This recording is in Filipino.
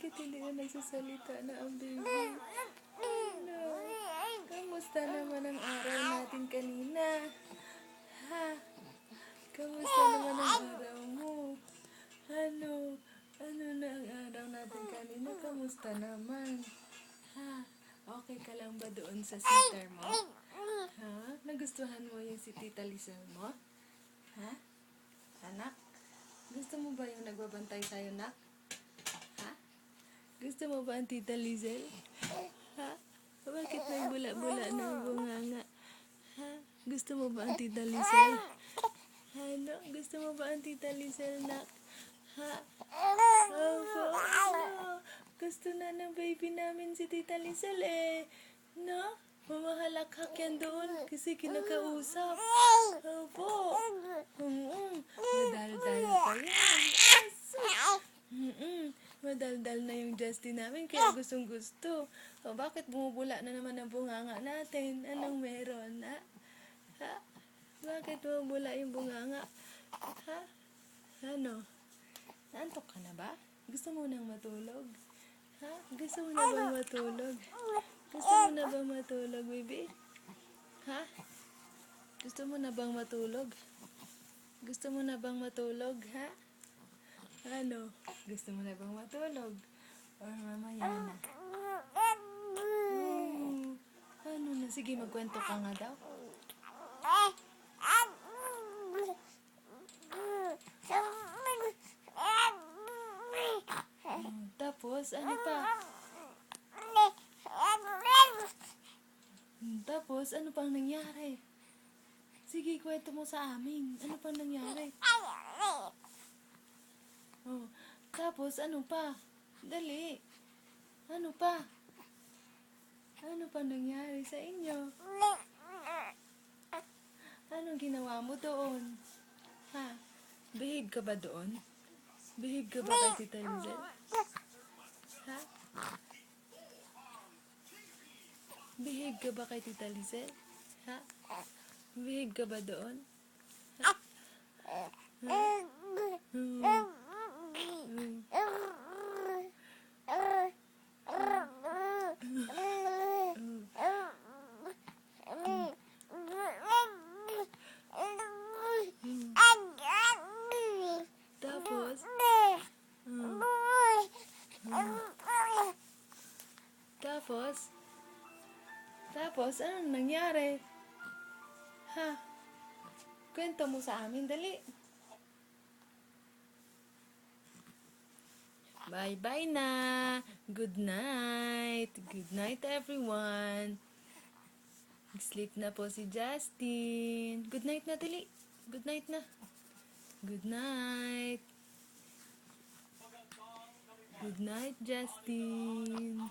Bakit hindi na nagsasalita na ang baby? Ano? Kamusta naman ang araw natin kanina? Ha? Kamusta naman ang araw mo? Ano? Ano na ang araw natin kanina? Kamusta naman? Ha? Okay ka lang ba doon sa sitter mo? Ha? Nagustuhan mo yung si Tita Lizel mo? Ha? Anak? Gusto mo ba yung nagbabantay sa'yo, nak? Ha? Gusto mo ba ang Tita Lizel? Ha? Bakit may bula-bula na ang bunganga? Ha? Gusto mo ba ang Tita Lizel? Ano? Gusto mo ba ang Tita Lizel, nak? Ha? Opo, ano? Gusto na ng baby namin si Tita Lizel eh. No? Mamahalakhak yan doon kasi kinakausap. Opo. Madaldal pa yan. Madaldal na yung Justin namin kaya gustong gusto. O bakit bumubula na naman ang bunganga natin? Anong meron? Ha? Ha? Bakit bumubula yung bunganga? Ha? Ano? Naantok ka na ba? Gusto mo nang matulog? Ha? Gusto mo na bang matulog? Gusto mo na bang matulog, baby? Ha? Gusto mo na bang matulog? Gusto mo na bang matulog, ha? Ano? Gusto mo na bang matulog? Or mamaya na? Ano na? Sige, magkwento ka nga daw. Tapos, ano pa? Tapos, ano pang nangyari? Sige, kwento mo sa amin. Ano pang nangyari? Oh, tapos, ano pa? Dali. Ano pa? Ano pa nangyari sa inyo? Anong ginawa mo doon? Ha? Behave ka ba doon? Behave ka ba kay Tita Lizel? Ha? Behave ka ba kay Tita Lizel? Ha? Behave ka ba doon? Ha? Tapos? Tapos? Tapos, anong nangyari? Ha? Kwento mo sa amin, dali. Bye-bye na. Good night. Good night, everyone. Sleep na po si Justin. Good night na, dali. Good night na. Good night. Good night, Justin.